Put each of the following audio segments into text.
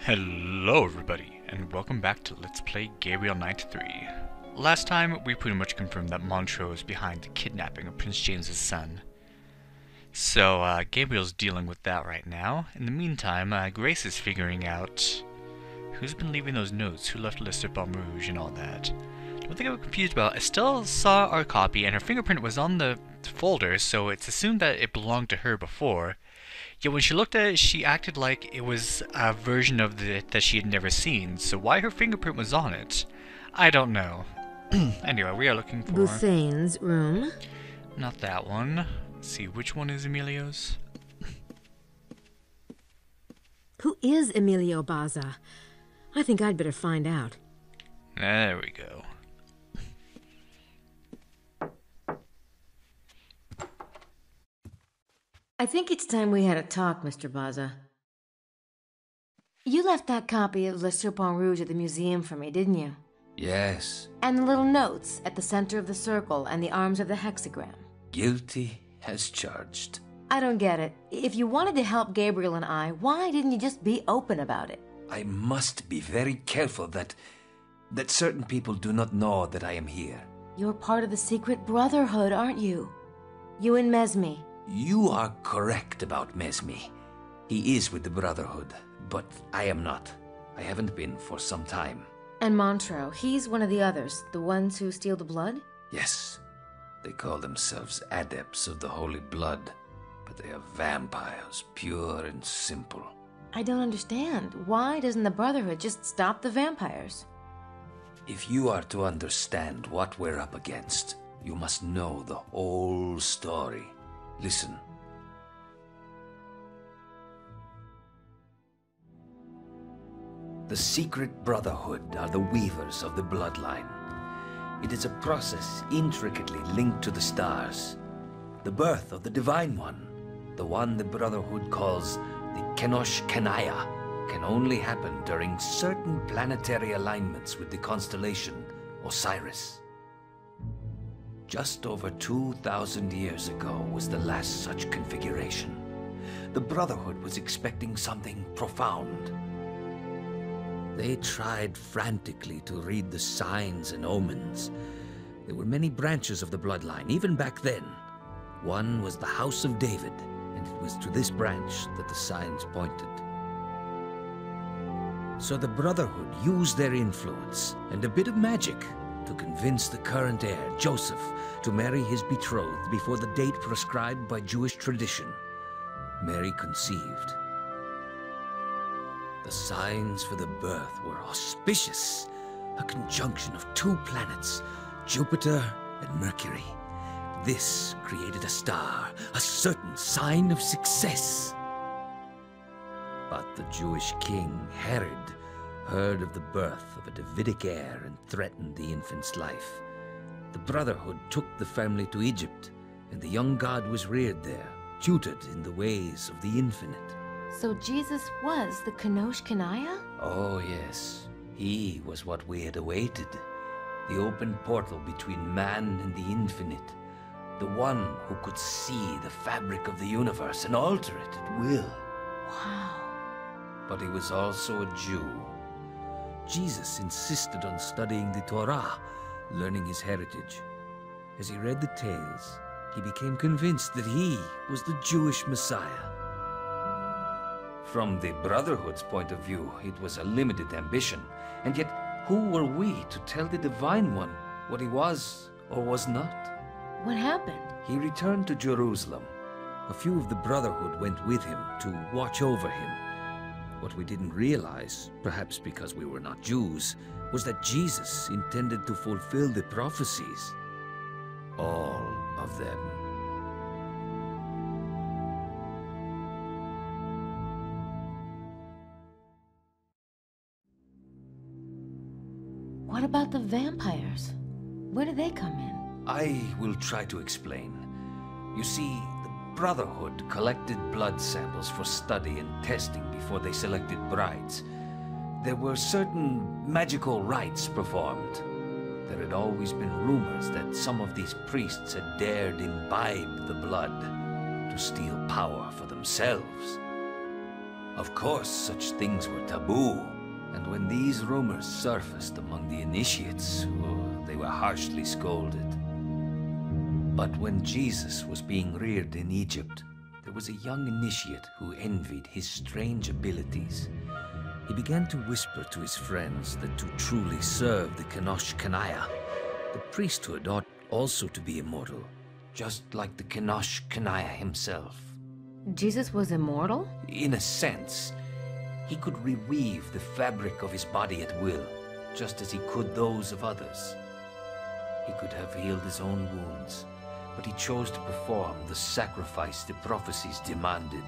Hello everybody, and welcome back to Let's Play Gabriel Night 3. Last time, we pretty much confirmed that Montreux is behind the kidnapping of Prince James's son. So, Gabriel's dealing with that right now. In the meantime, Grace is figuring out who's been leaving those notes, who left Les Serpents Rouge and all that. One thing I'm confused about, Estelle saw our copy and her fingerprint was on the folder, so it's assumed that it belonged to her before. Yet when she looked at it, she acted like it was a version of it that she had never seen, so why her fingerprint was on it, I don't know. Anyway, we are looking for... Bouffaine's room? Not that one. Let's see, which one is Emilio's? Who is Emilio Baza? I think I'd better find out. There we go. I think it's time we had a talk, Mr. Baza. You left that copy of Les Serpents Rouge at the museum for me, didn't you? Yes. And the little notes at the center of the circle and the arms of the hexagram. Guilty as charged. I don't get it. If you wanted to help Gabriel and I, why didn't you just be open about it? I must be very careful that certain people do not know that I am here. You're part of the secret brotherhood, aren't you? You and Mesme. You are correct about Mesme. He is with the Brotherhood, but I am not. I haven't been for some time. And Montreux, he's one of the others, the ones who steal the blood? Yes. They call themselves adepts of the holy blood, but they are vampires, pure and simple. I don't understand. Why doesn't the Brotherhood just stop the vampires? If you are to understand what we're up against, you must know the whole story. Listen. The secret brotherhood are the weavers of the bloodline. It is a process intricately linked to the stars. The birth of the Divine One, the one the Brotherhood calls the Kenosh Kenaya, can only happen during certain planetary alignments with the constellation Osiris. Just over 2,000 years ago was the last such configuration. The Brotherhood was expecting something profound. They tried frantically to read the signs and omens. There were many branches of the bloodline, even back then. One was the House of David, and it was to this branch that the signs pointed. So the Brotherhood used their influence and a bit of magic to convince the current heir, Joseph, to marry his betrothed before the date prescribed by Jewish tradition. Mary conceived. The signs for the birth were auspicious, a conjunction of two planets, Jupiter and Mercury. This created a star, a certain sign of success. But the Jewish king, Herod, heard of the birth of a Davidic heir and threatened the infant's life. The Brotherhood took the family to Egypt, and the young god was reared there, tutored in the ways of the infinite. So Jesus was the Kenosh Kenaya? Oh yes, he was what we had awaited. The open portal between man and the infinite. The one who could see the fabric of the universe and alter it at will. Wow. But he was also a Jew. Jesus insisted on studying the Torah, learning his heritage. As he read the tales, he became convinced that he was the Jewish Messiah. From the Brotherhood's point of view, it was a limited ambition, and yet who were we to tell the Divine One what he was or was not? What happened? He returned to Jerusalem. A few of the Brotherhood went with him to watch over him. What we didn't realize, perhaps because we were not Jews, was that Jesus intended to fulfill the prophecies. All of them. What about the vampires? Where do they come in? I will try to explain. You see, the Brotherhood collected blood samples for study and testing before they selected brides. There were certain magical rites performed. There had always been rumors that some of these priests had dared imbibe the blood to steal power for themselves. Of course, such things were taboo. And when these rumors surfaced among the initiates, they were harshly scolded. But when Jesus was being reared in Egypt, there was a young initiate who envied his strange abilities. He began to whisper to his friends that to truly serve the Kenosh Kanaya, the priesthood ought also to be immortal, just like the Kenosh Kanaya himself. Jesus was immortal? In a sense, he could reweave the fabric of his body at will, just as he could those of others. He could have healed his own wounds, but he chose to perform the sacrifice the prophecies demanded.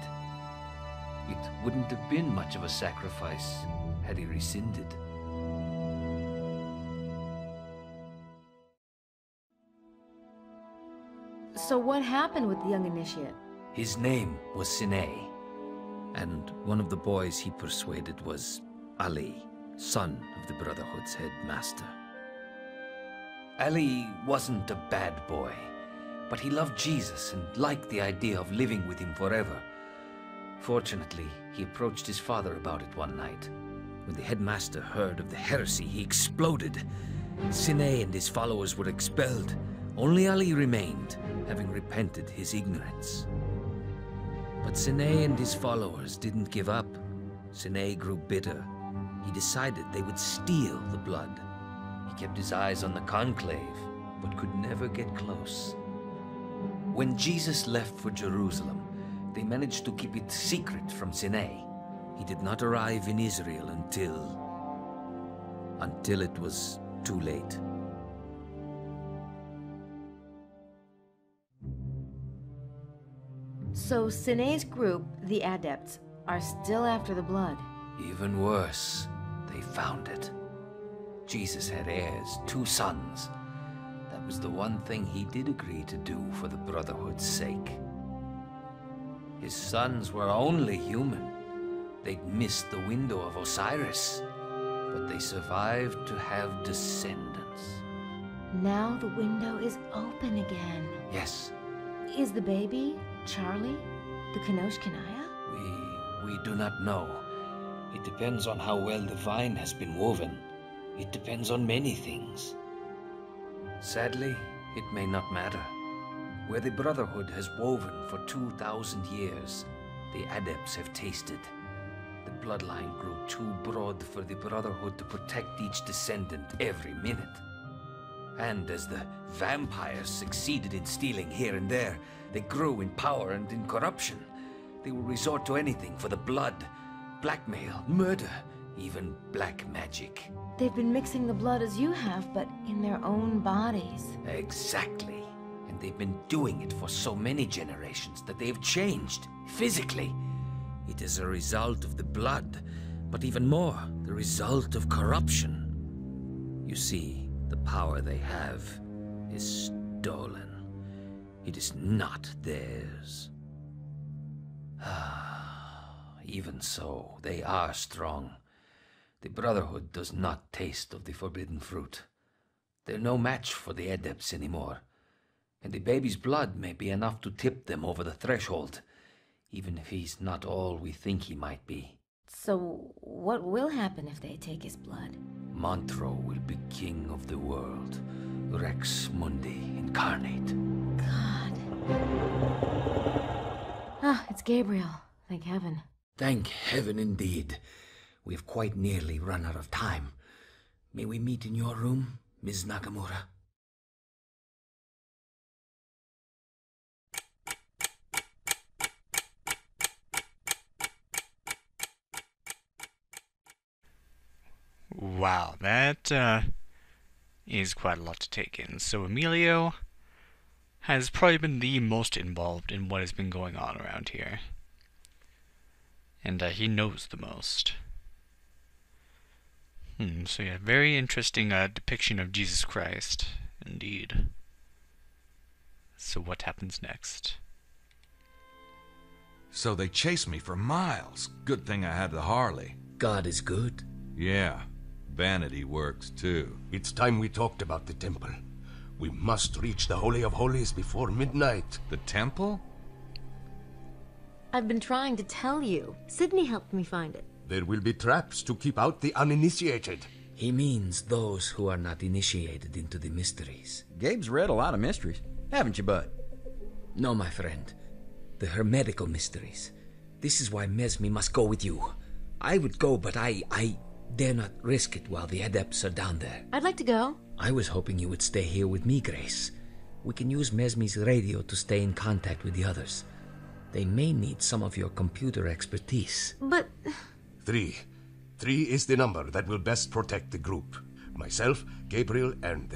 It wouldn't have been much of a sacrifice had he rescinded. So what happened with the young initiate? His name was Sine, and one of the boys he persuaded was Ali, son of the Brotherhood's headmaster. Ali wasn't a bad boy, but he loved Jesus and liked the idea of living with him forever. Fortunately, he approached his father about it one night. When the headmaster heard of the heresy, he exploded. Sine and his followers were expelled. Only Ali remained, having repented his ignorance. But Sine and his followers didn't give up. Sine grew bitter. He decided they would steal the blood. He kept his eyes on the conclave, but could never get close. When Jesus left for Jerusalem, they managed to keep it secret from Sine. He did not arrive in Israel until it was too late. So Sine's group, the Adepts, are still after the blood. Even worse, they found it. Jesus had heirs, 2 sons. That was the one thing he did agree to do for the Brotherhood's sake. His sons were only human. They'd missed the window of Osiris, but they survived to have descendants. Now the window is open again. Yes. Is the baby, Charlie, the Kenosh Kanaya? We do not know. It depends on how well the vine has been woven. It depends on many things. Sadly, it may not matter. Where the Brotherhood has woven for 2,000 years, the Adepts have tasted. The bloodline grew too broad for the Brotherhood to protect each descendant every minute. And as the vampires succeeded in stealing here and there, they grew in power and in corruption. They will resort to anything for the blood, blackmail, murder, even black magic. They've been mixing the blood as you have, but in their own bodies. Exactly. And they've been doing it for so many generations that they have changed, physically. It is a result of the blood, but even more, the result of corruption. You see, the power they have is stolen. It is not theirs. Even so, they are strong. The Brotherhood does not taste of the forbidden fruit. They're no match for the Adepts anymore. And the baby's blood may be enough to tip them over the threshold, even if he's not all we think he might be. So what will happen if they take his blood? Montreux will be king of the world. Rex Mundi incarnate. God. Ah, it's Gabriel. Thank heaven. Thank heaven indeed. We have quite nearly run out of time. May we meet in your room, Ms. Nakamura? Wow, that is quite a lot to take in. So Emilio has probably been the most involved in what has been going on around here. And he knows the most. So yeah, very interesting depiction of Jesus Christ, indeed. So what happens next? So they chased me for miles. Good thing I had the Harley. God is good. Yeah, vanity works too. It's time we talked about the temple. We must reach the Holy of Holies before midnight. The temple? I've been trying to tell you. Sydney helped me find it. There will be traps to keep out the uninitiated. He means those who are not initiated into the mysteries. Gabe's read a lot of mysteries, haven't you, bud? No, my friend. The hermetical mysteries. This is why Mesme must go with you. I would go, but I dare not risk it while the adepts are down there. I'd like to go. I was hoping you would stay here with me, Grace. We can use Mesme's radio to stay in contact with the others. They may need some of your computer expertise. But... 3. 3 is the number that will best protect the group. Myself, Gabriel, and...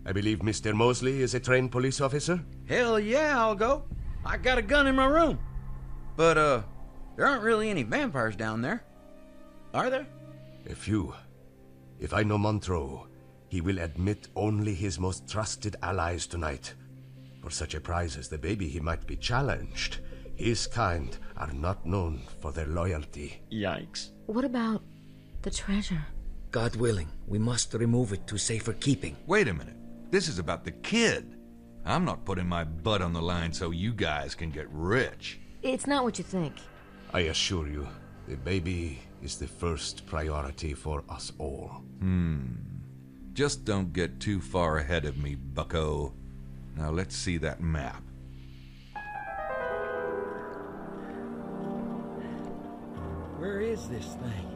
I believe Mr. Mosley is a trained police officer? Hell yeah, I'll go. I got a gun in my room. But, there aren't really any vampires down there. Are there? A few. If I know Montreux, he will admit only his most trusted allies tonight. For such a prize as the baby, he might be challenged. His kind are not known for their loyalty. Yikes. what about the treasure? God willing, we must remove it to safer keeping. Wait a minute. This is about the kid. I'm not putting my butt on the line so you guys can get rich. It's not what you think. I assure you, the baby is the first priority for us all. Just don't get too far ahead of me, bucko. Now let's see that map. Where is this thing?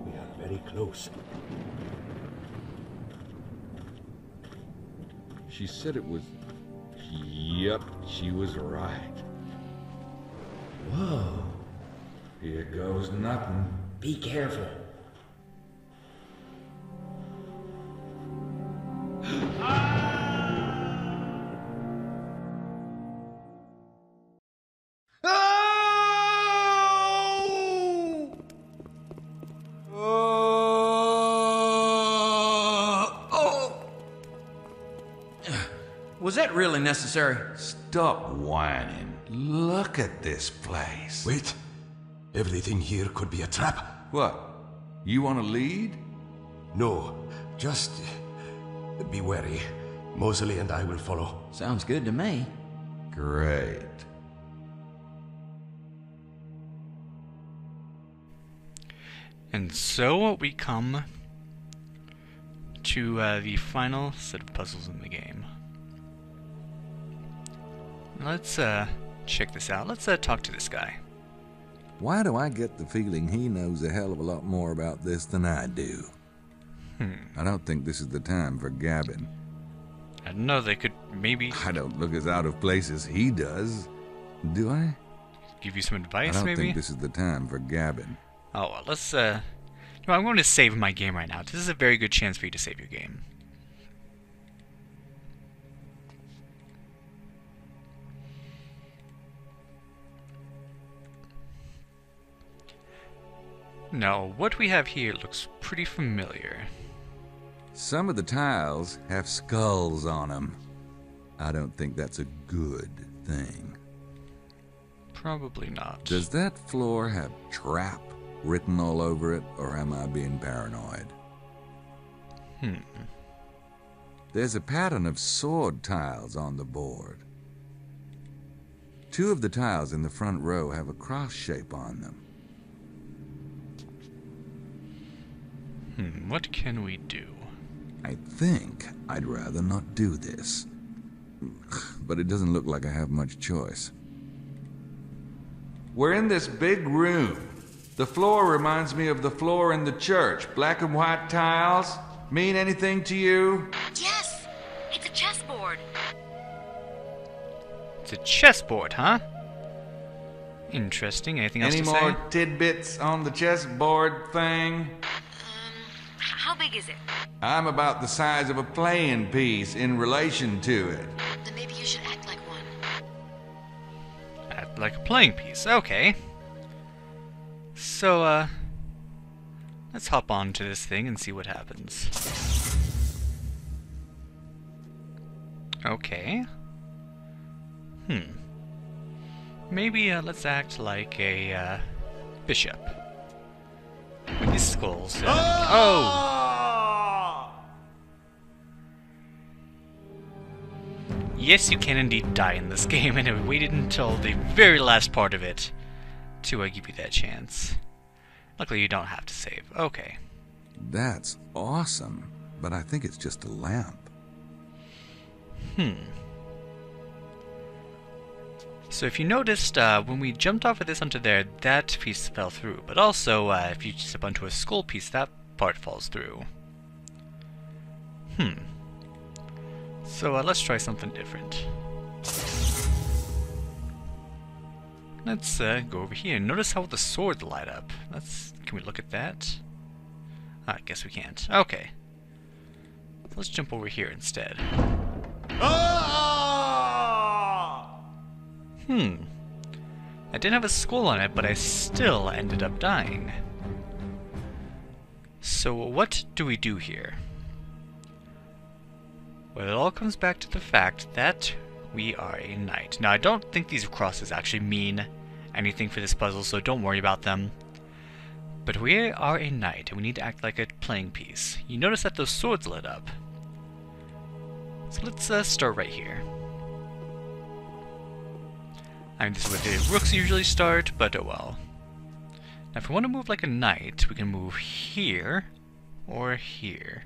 We are very close. She said it was... Yep, she was right. Whoa. Here goes nothing. Be careful. Was that really necessary? Stop whining. Look at this place. Wait. Everything here could be a trap. What? You want to lead? No, just be wary. Mosley and I will follow. Sounds good to me. Great. And so we come to the final set of puzzles in the game. Let's check this out. Let's talk to this guy. Why do I get the feeling he knows a hell of a lot more about this than I do? I don't think this is the time for gabbing. I don't know, they could maybe I don't look as out of place as he does. Do I? give you some I advice, don't maybe? think this is the time for gabbing. Oh, well, let's, no, I'm going to save my game right now. This is a very good chance for you to save your game. Now, what we have here looks pretty familiar. Some of the tiles have skulls on them. I don't think that's a good thing. Probably not. Does that floor have trap written all over it, or am I being paranoid? There's a pattern of sword tiles on the board. 2 of the tiles in the front row have a cross shape on them. What can we do? I think I'd rather not do this. But it doesn't look like I have much choice. We're in this big room. The floor reminds me of the floor in the church. Black and white tiles. Mean anything to you? Yes! It's a chessboard. It's a chessboard, huh? Interesting. Anything else Any to more say? tidbits on the chessboard thing? How big is it? I'm about the size of a playing piece in relation to it. Then maybe you should act like one. Act like a playing piece. Okay. So, let's hop on to this thing and see what happens. Okay. Maybe, let's act like a, bishop. With these skulls. Oh! Yes, you can indeed die in this game, and I waited until the very last part of it to give you that chance. Luckily, you don't have to save. Okay. That's awesome, but I think it's just a lamp. So if you noticed, when we jumped off of this onto there, that piece fell through. But also, if you step onto a skull piece, that part falls through. So let's try something different. Let's go over here. Notice how the swords light up. Can we look at that? I guess we can't. Okay. Let's jump over here instead. I didn't have a skull on it, but I still ended up dying. So what do we do here? Well, it all comes back to the fact that we are a knight. Now, I don't think these crosses actually mean anything for this puzzle, so don't worry about them. But we are a knight, and we need to act like a playing piece. You notice that those swords lit up. So let's start right here. I mean, this is where the rooks usually start, but oh well. Now, if we want to move like a knight, we can move here or here.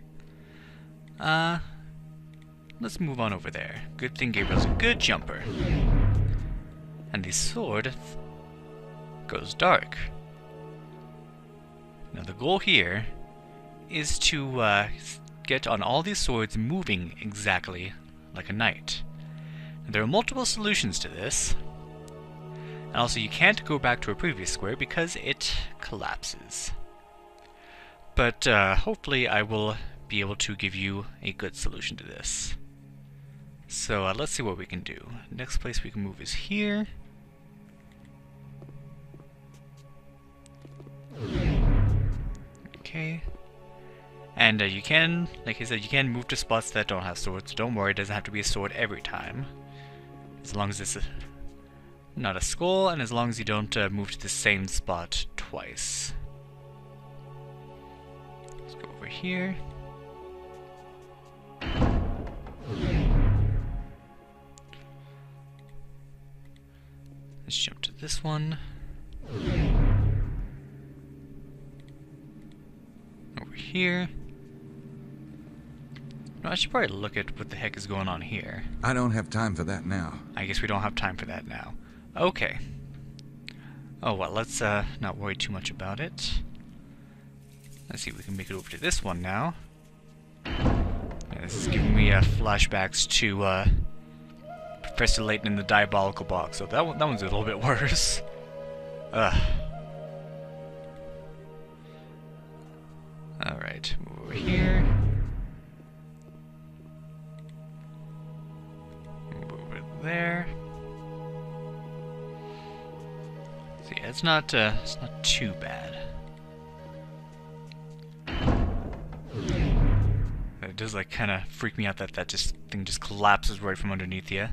Let's move on over there. Good thing Gabriel's a good jumper. And the sword goes dark. Now, the goal here is to get on all these swords moving exactly like a knight. Now, there are multiple solutions to this. And also, you can't go back to a previous square because it collapses. But hopefully I will be able to give you a good solution to this. So let's see what we can do. Next place we can move is here. Okay. And you can, like I said, you can move to spots that don't have swords. Don't worry, it doesn't have to be a sword every time. As long as it's not a skull, and as long as you don't move to the same spot twice. Let's go over here. Let's jump to this one. Over here. No, I should probably look at what the heck is going on here. I don't have time for that now. I guess we don't have time for that now. Okay. Oh well, let's not worry too much about it. Let's see if we can make it over to this one now. Yeah, this is giving me flashbacks to Professor Layton in the Diabolical Box, so that one's a little bit worse. Ugh. Alright, move over here. Move over there. So yeah, it's not too bad. It does like kind of freak me out that thing just collapses right from underneath you.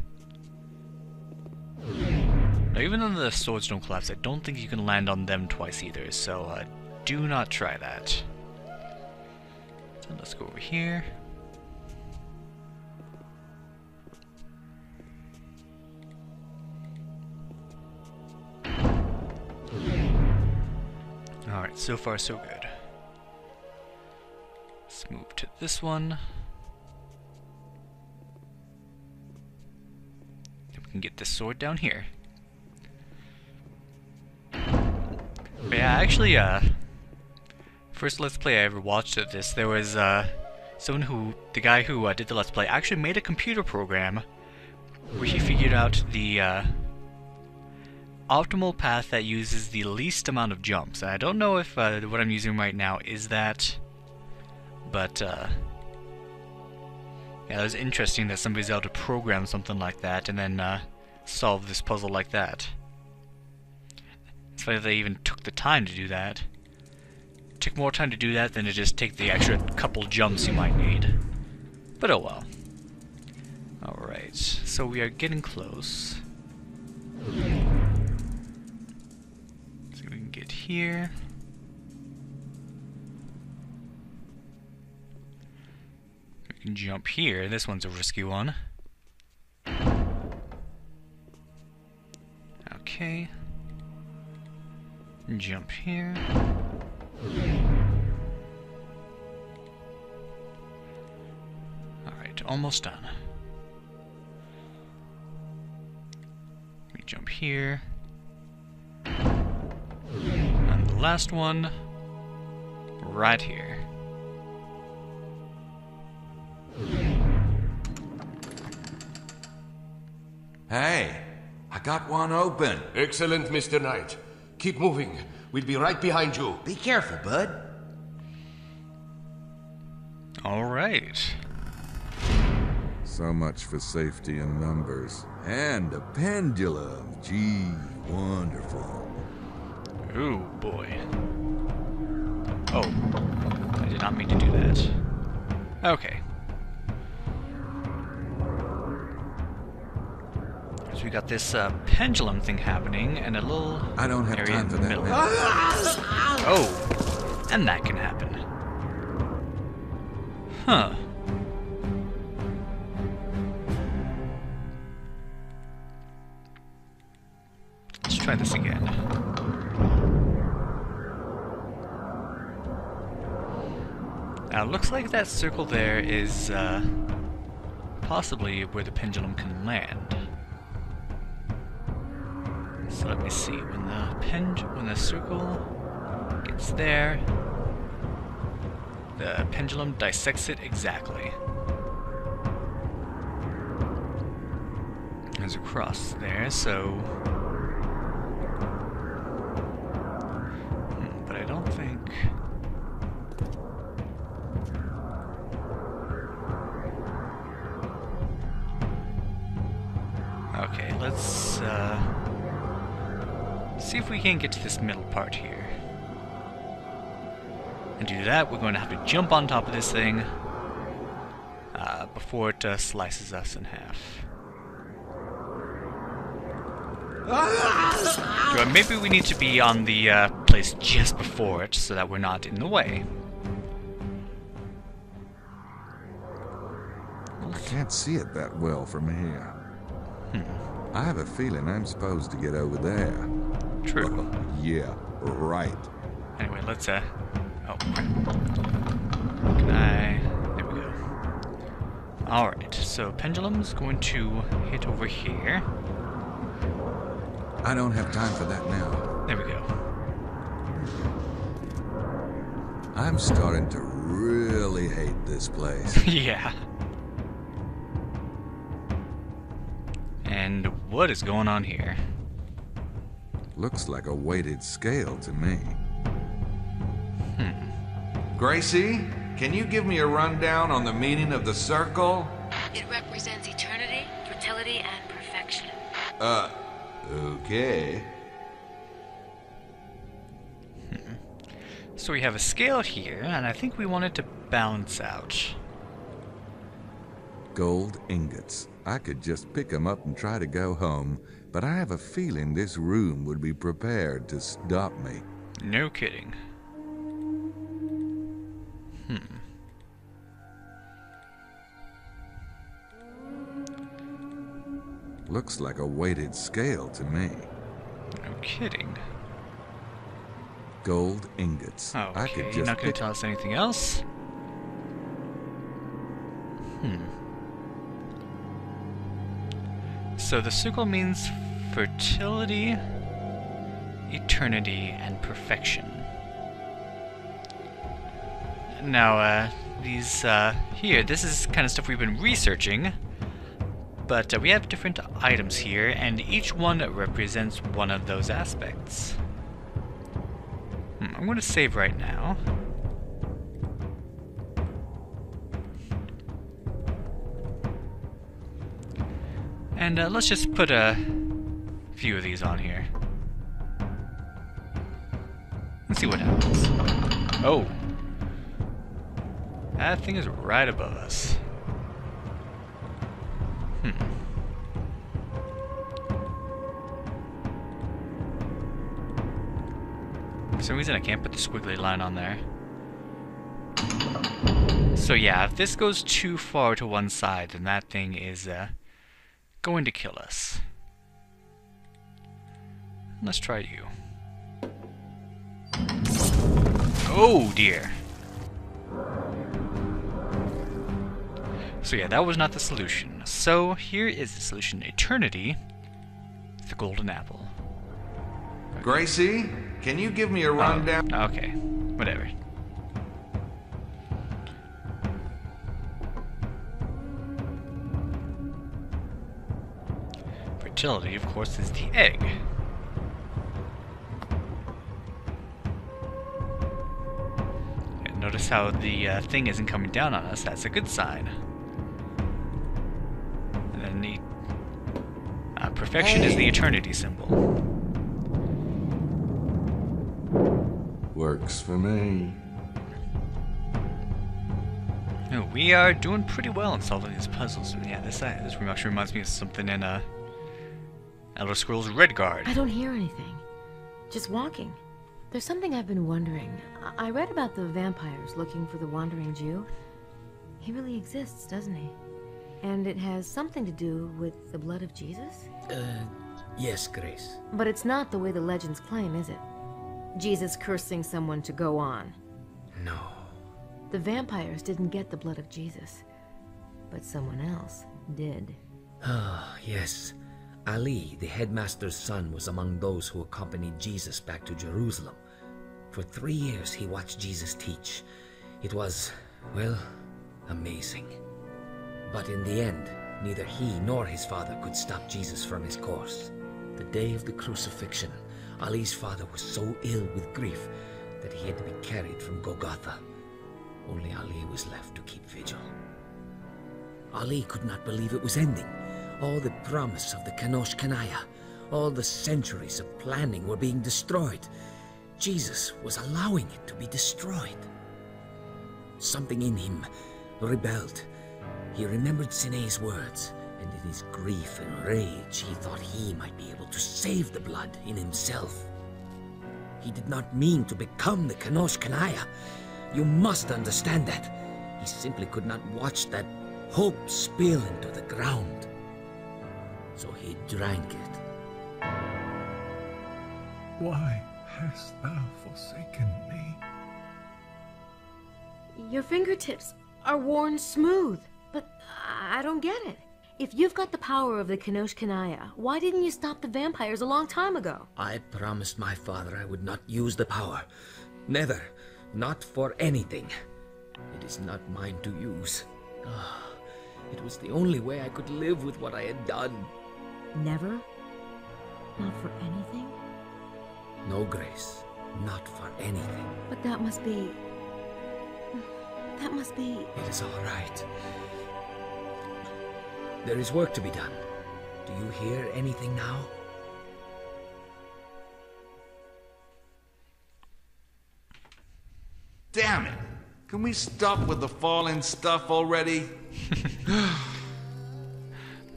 Now, even though the swords don't collapse, I don't think you can land on them twice either, so do not try that. So let's go over here. Alright, so far so good. Let's move to this one. We can get this sword down here. But yeah, actually, first Let's Play I ever watched of this, there was the guy who did the Let's Play actually made a computer program where he figured out the optimal path that uses the least amount of jumps. And I don't know if what I'm using right now is that, but yeah, it was interesting that somebody's able to program something like that and then solve this puzzle like that. It's funny that they even took the time to do that. It took more time to do that than to just take the extra couple jumps you might need. But oh well. Alright, so we are getting close. So we can get here. We can jump here. This one's a risky one. Jump here. Alright, almost done. We jump here. And the last one, right here. Hey, I got one open. Excellent, Mr. Knight. Keep moving. We'll be right behind you. Be careful, bud. Alright. So much for safety in numbers. And a pendulum. Gee, wonderful. Ooh, boy. Oh, I did not mean to do that. Okay. So we got this pendulum thing happening, and a little I don't have area time in for the that middle. now. Oh, and that can happen. Huh. Let's try this again. Now, it looks like that circle there is possibly where the pendulum can land. So let me see. When the circle gets there, the pendulum dissects it exactly. There's a cross there, so. But I don't think. Okay, let's see if we can get to this middle part here. And to do that, we're going to have to jump on top of this thing before it slices us in half. So maybe we need to be on the place just before it so that we're not in the way. I can't see it that well from here. I have a feeling I'm supposed to get over there. True. Yeah, right. Anyway, let's oh crap. Can I? There we go. Alright, so pendulum's going to hit over here. I don't have time for that now. There we go. I'm starting to really hate this place. Yeah. And what is going on here? Looks like a weighted scale to me. Gracie, can you give me a rundown on the meaning of the circle? It represents eternity, fertility, and perfection. Okay. So we have a scale here, and I think we want it to balance out. Gold ingots. I could just pick them up and try to go home, but I have a feeling this room would be prepared to stop me. No kidding. Looks like a weighted scale to me. No kidding. Gold ingots. Oh, I okay. could You're just not going pick... to tell us anything else? So the circle means fertility, eternity, and perfection. Now, these, here, this is kind of stuff we've been researching, but we have different items here, and each one represents one of those aspects. I'm going to save right now. And let's just put a few of these on here. Let's see what happens. Oh. That thing is right above us. For some reason I can't put the squiggly line on there. So yeah, if this goes too far to one side, then that thing is going to kill us. Let's try you. Oh dear. So yeah, that was not the solution. So here is the solution. Eternity. The golden apple. Gracie, can you give me a rundown? Okay, whatever. Fertility, of course, is the egg. And notice how the thing isn't coming down on us. That's a good sign. And then the perfection is the eternity symbol. Works for me. Oh, we are doing pretty well in solving these puzzles. Yeah, this actually reminds me of something in Elder Scrolls Redguard. I don't hear anything. Just walking. There's something I've been wondering. I read about the vampires looking for the wandering Jew. He really exists, doesn't he? And it has something to do with the blood of Jesus? Yes, Grace. But it's not the way the legends claim, is it? Jesus cursing someone to go on. No. The vampires didn't get the blood of Jesus, but someone else did. Ah, yes. Ali, the headmaster's son, was among those who accompanied Jesus back to Jerusalem. For 3 years he watched Jesus teach. It was, well, amazing. But in the end, neither he nor his father could stop Jesus from his course. The day of the crucifixion, Ali's father was so ill with grief that he had to be carried from Golgotha. Only Ali was left to keep vigil. Ali could not believe it was ending. All the promise of the Kanosh Kanaya, all the centuries of planning were being destroyed. Jesus was allowing it to be destroyed. Something in him rebelled. He remembered Sine's words, and in his grief and rage, he thought he might be able to save the blood in himself. He did not mean to become the Kanosh Kanaya. You must understand that. He simply could not watch that hope spill into the ground. So he drank it. Why hast thou forsaken me? Your fingertips are worn smooth, but I don't get it. If you've got the power of the Kanosh Kanaya, why didn't you stop the vampires a long time ago? I promised my father I would not use the power. Never. Not for anything. It is not mine to use. It was the only way I could live with what I had done. Never? Not for anything? No, Grace. Not for anything. But that must be... It is all right. There is work to be done. Do you hear anything now? Damn it! Can we stop with the falling stuff already?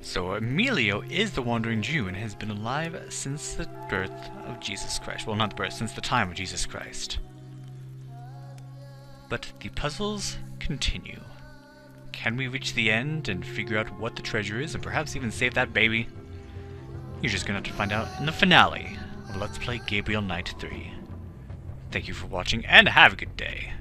So Emilio is the Wandering Jew and has been alive since the birth of Jesus Christ. Well, not the birth, since the time of Jesus Christ. But the puzzles continue. Can we reach the end and figure out what the treasure is and perhaps even save that baby? You're just gonna have to find out in the finale of Let's Play Gabriel Knight 3. Thank you for watching and have a good day.